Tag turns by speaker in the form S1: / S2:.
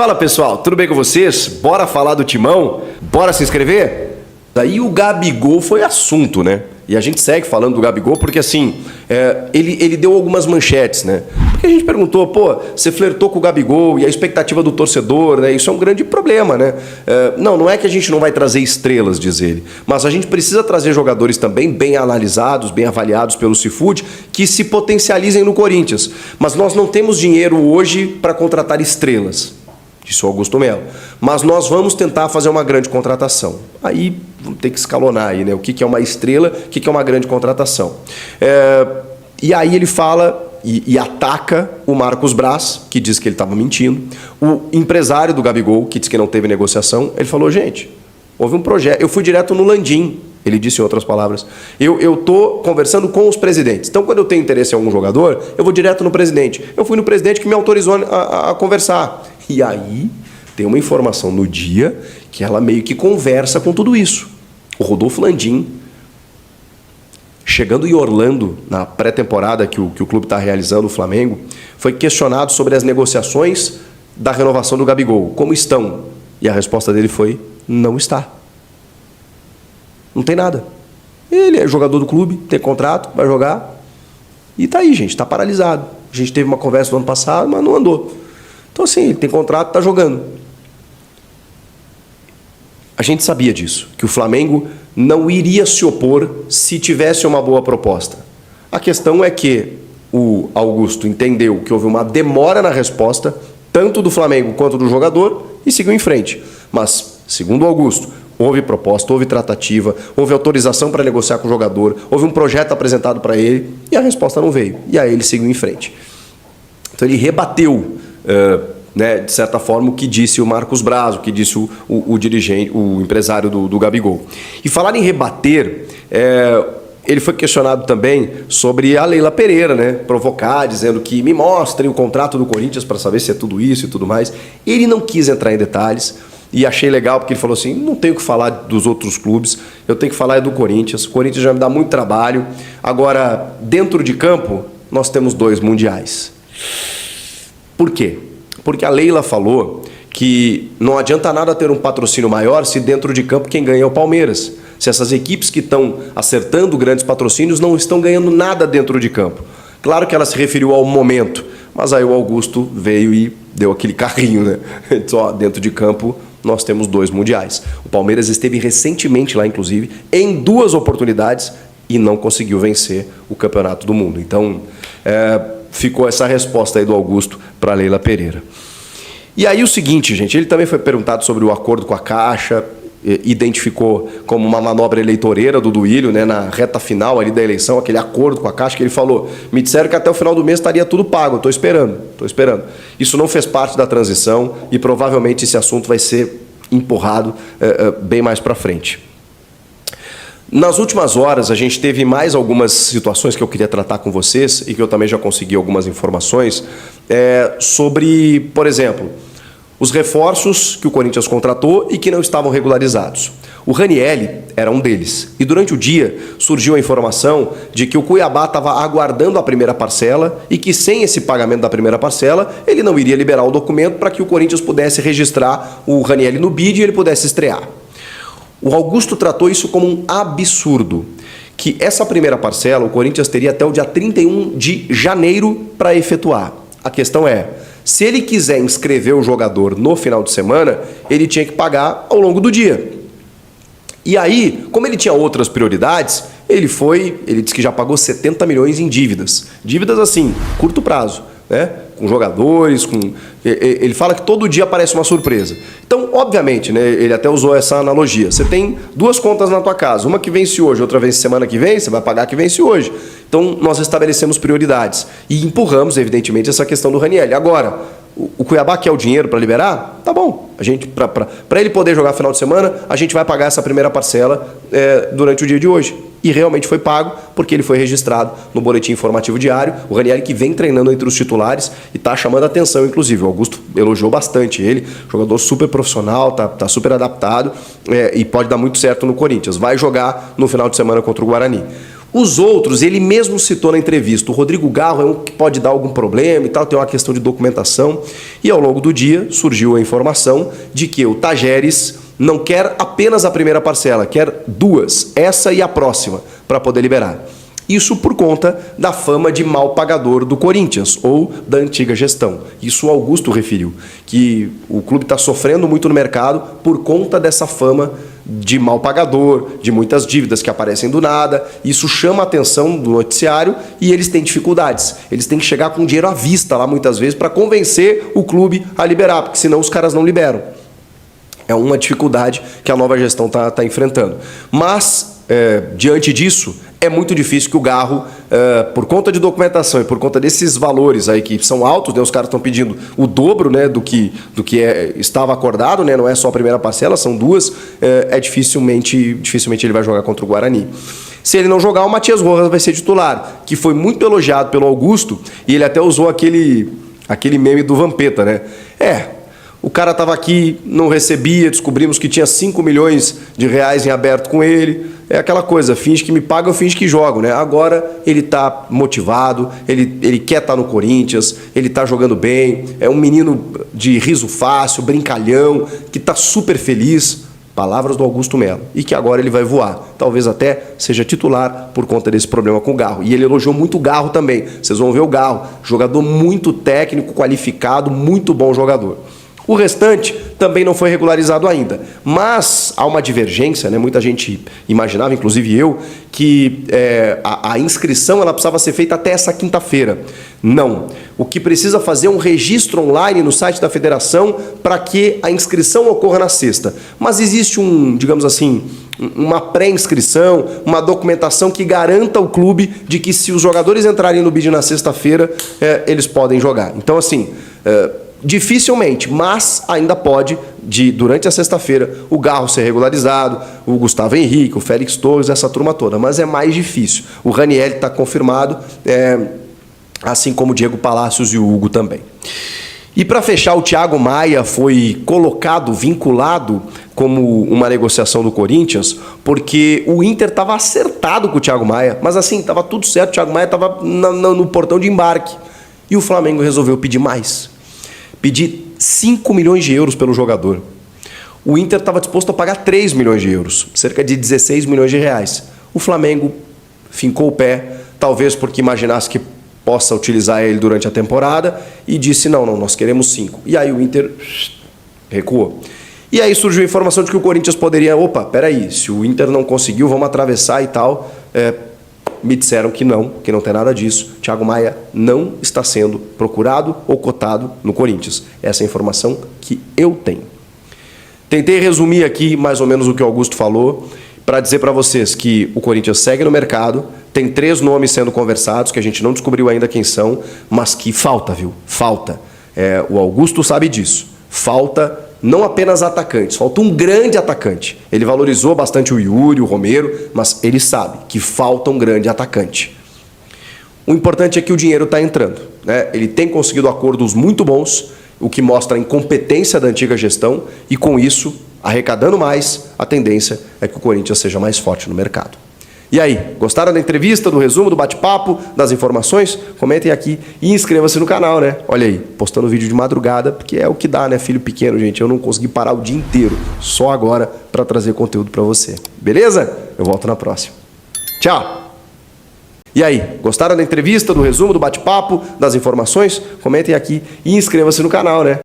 S1: Fala pessoal, tudo bem com vocês? Bora falar do Timão? Bora se inscrever? Daí o Gabigol foi assunto, né? E a gente segue falando do Gabigol porque assim, ele deu algumas manchetes, né? Porque a gente perguntou, pô, você flertou com o Gabigol e a expectativa do torcedor, né? Isso é um grande problema, né? Não é que a gente não vai trazer estrelas, diz ele, mas a gente precisa trazer jogadores também bem analisados, bem avaliados pelo Cifute, que se potencializem no Corinthians. Mas nós não temos dinheiro hoje para contratar estrelas. Disse o Augusto Melo. Mas nós vamos tentar fazer uma grande contratação. Aí vamos ter que escalonar aí, né? O que é uma estrela, o que é uma grande contratação. E aí ele fala e ataca o Marcos Braz, que diz que ele estava mentindo. O empresário do Gabigol, que diz que não teve negociação, ele falou, gente, houve um projeto. Eu fui direto no Landim, ele disse em outras palavras. Eu estou conversando com os presidentes. Então, quando eu tenho interesse em algum jogador, eu vou direto no presidente. Eu fui no presidente que me autorizou a conversar. E aí tem uma informação no dia que ela meio que conversa com tudo isso. O Rodolfo Landim, chegando em Orlando, na pré-temporada que o clube está realizando, o Flamengo, foi questionado sobre as negociações da renovação do Gabigol. Como estão? E a resposta dele foi, não está. Não tem nada. Ele é jogador do clube, tem contrato, vai jogar. E tá aí, gente, tá paralisado. A gente teve uma conversa no ano passado, mas não andou. Então, assim, ele tem contrato, tá jogando. A gente sabia disso, que o Flamengo não iria se opor se tivesse uma boa proposta. A questão é que o Augusto entendeu que houve uma demora na resposta, tanto do Flamengo quanto do jogador, e seguiu em frente. Mas, segundo o Augusto, houve proposta, houve tratativa, houve autorização para negociar com o jogador, houve um projeto apresentado para ele e a resposta não veio. E aí ele seguiu em frente. Então ele rebateu, de certa forma, o que disse o Marcos Braz, o que disse o dirigente, o empresário do Gabigol. E falar em rebater, ele foi questionado também sobre a Leila Pereira, né? Provocar, dizendo que me mostrem o contrato do Corinthians para saber se é tudo isso e tudo mais. Ele não quis entrar em detalhes. E achei legal porque ele falou assim, não tenho que falar dos outros clubes, eu tenho que falar do Corinthians. O Corinthians já me dá muito trabalho. Agora, dentro de campo, nós temos 2 mundiais. Por quê? Porque a Leila falou que não adianta nada ter um patrocínio maior se dentro de campo quem ganha é o Palmeiras. Se essas equipes que estão acertando grandes patrocínios não estão ganhando nada dentro de campo. Claro que ela se referiu ao momento, mas aí o Augusto veio e deu aquele carrinho, né? Só dentro de campo nós temos 2 mundiais. O Palmeiras esteve recentemente lá, inclusive, em 2 oportunidades e não conseguiu vencer o Campeonato do Mundo. Então, ficou essa resposta aí do Augusto para a Leila Pereira. E aí o seguinte, gente, ele também foi perguntado sobre o acordo com a Caixa, identificou como uma manobra eleitoreira do Duílio, né, na reta final ali da eleição, aquele acordo com a Caixa que ele falou, me disseram que até o final do mês estaria tudo pago, estou esperando. Isso não fez parte da transição e provavelmente esse assunto vai ser empurrado bem mais para frente. Nas últimas horas, a gente teve mais algumas situações que eu queria tratar com vocês e que eu também já consegui algumas informações sobre, por exemplo, os reforços que o Corinthians contratou e que não estavam regularizados. O Ranielli era um deles. E durante o dia surgiu a informação de que o Cuiabá estava aguardando a primeira parcela e que sem esse pagamento da primeira parcela, ele não iria liberar o documento para que o Corinthians pudesse registrar o Ranielli no BID e ele pudesse estrear. O Augusto tratou isso como um absurdo, que essa primeira parcela o Corinthians teria até o dia 31 de janeiro para efetuar. A questão é, se ele quiser inscrever o jogador no final de semana, ele tinha que pagar ao longo do dia. E aí, como ele tinha outras prioridades, ele disse que já pagou 70 milhões em dívidas. Dívidas assim, curto prazo, né? Com jogadores, ele fala que todo dia aparece uma surpresa. Então, obviamente, né, ele até usou essa analogia. Você tem 2 contas na tua casa, uma que vence hoje, outra vence semana que vem, você vai pagar a que vence hoje. Então, nós estabelecemos prioridades e empurramos, evidentemente, essa questão do Ranielli. Agora, o Cuiabá quer o dinheiro para liberar? Tá bom. Para ele poder jogar final de semana, a gente vai pagar essa primeira parcela durante o dia de hoje. E realmente foi pago, porque ele foi registrado no boletim informativo diário. O Ranielli que vem treinando entre os titulares e está chamando a atenção, inclusive. O Augusto elogiou bastante ele, jogador super profissional, tá super adaptado e pode dar muito certo no Corinthians. Vai jogar no final de semana contra o Guarani. Os outros, ele mesmo citou na entrevista, o Rodrigo Garro é um que pode dar algum problema e tal, tem uma questão de documentação. E ao longo do dia surgiu a informação de que o Tajeres não quer apenas a primeira parcela, quer duas, essa e a próxima, para poder liberar. Isso por conta da fama de mal pagador do Corinthians, ou da antiga gestão. Isso o Augusto referiu, que o clube está sofrendo muito no mercado por conta dessa fama de mal pagador, de muitas dívidas que aparecem do nada. Isso chama a atenção do noticiário e eles têm dificuldades. Eles têm que chegar com dinheiro à vista lá muitas vezes para convencer o clube a liberar, porque senão os caras não liberam. É uma dificuldade que a nova gestão está enfrentando. Mas, diante disso, é muito difícil que o Garro, por conta de documentação e por conta desses valores aí que são altos, né, os caras estão pedindo o dobro, né, do que estava acordado, né, não é só a primeira parcela, são duas, dificilmente ele vai jogar contra o Guarani. Se ele não jogar, o Matias Rojas vai ser titular, que foi muito elogiado pelo Augusto, e ele até usou aquele meme do Vampeta, né? O cara estava aqui, não recebia, descobrimos que tinha 5 milhões de reais em aberto com ele. É aquela coisa, finge que me paga, eu finge que jogo, né? Agora ele está motivado, ele quer estar no Corinthians, ele está jogando bem, é um menino de riso fácil, brincalhão, que está super feliz. Palavras do Augusto Melo. E que agora ele vai voar. Talvez até seja titular por conta desse problema com o Garro. E ele elogiou muito o Garro também. Vocês vão ver o Garro, jogador muito técnico, qualificado, muito bom jogador. O restante também não foi regularizado ainda, mas há uma divergência, né? Muita gente imaginava, inclusive eu, que a inscrição ela precisava ser feita até essa quinta-feira. Não. O que precisa fazer é um registro online no site da federação para que a inscrição ocorra na sexta. Mas existe digamos assim, uma pré-inscrição, uma documentação que garanta ao clube de que se os jogadores entrarem no bid na sexta-feira, eles podem jogar. Então, assim... dificilmente, mas ainda pode, durante a sexta-feira, o Garro ser regularizado, o Gustavo Henrique, o Félix Torres, essa turma toda. Mas é mais difícil. O Ranieri está confirmado, assim como o Diego Palacios e o Hugo também. E para fechar, o Thiago Maia foi colocado, vinculado como uma negociação do Corinthians, porque o Inter estava acertado com o Thiago Maia, mas assim, estava tudo certo, o Thiago Maia estava no portão de embarque. E o Flamengo resolveu pedir mais. Pedir 5 milhões de euros pelo jogador. O Inter estava disposto a pagar 3 milhões de euros, cerca de 16 milhões de reais. O Flamengo fincou o pé, talvez porque imaginasse que possa utilizar ele durante a temporada, e disse, não, nós queremos 5. E aí o Inter recuou. E aí surgiu a informação de que o Corinthians poderia, peraí, se o Inter não conseguiu, vamos atravessar e tal. Me disseram que não tem nada disso. Thiago Maia não está sendo procurado ou cotado no Corinthians. Essa é a informação que eu tenho. Tentei resumir aqui mais ou menos o que o Augusto falou, para dizer para vocês que o Corinthians segue no mercado, tem 3 nomes sendo conversados, que a gente não descobriu ainda quem são, mas que falta, viu? Falta. O Augusto sabe disso. Falta não apenas atacantes, falta um grande atacante. Ele valorizou bastante o Yuri, o Romero, mas ele sabe que falta um grande atacante. O importante é que o dinheiro está entrando, né? Ele tem conseguido acordos muito bons, o que mostra a incompetência da antiga gestão, e com isso, arrecadando mais, a tendência é que o Corinthians seja mais forte no mercado. E aí, gostaram da entrevista, do resumo, do bate-papo, das informações? Comentem aqui e inscreva-se no canal, né? Olha aí, postando vídeo de madrugada, porque é o que dá, né? Filho pequeno, gente. Eu não consegui parar o dia inteiro, só agora, para trazer conteúdo para você. Beleza? Eu volto na próxima. Tchau! E aí, gostaram da entrevista, do resumo, do bate-papo, das informações? Comentem aqui e inscreva-se no canal, né?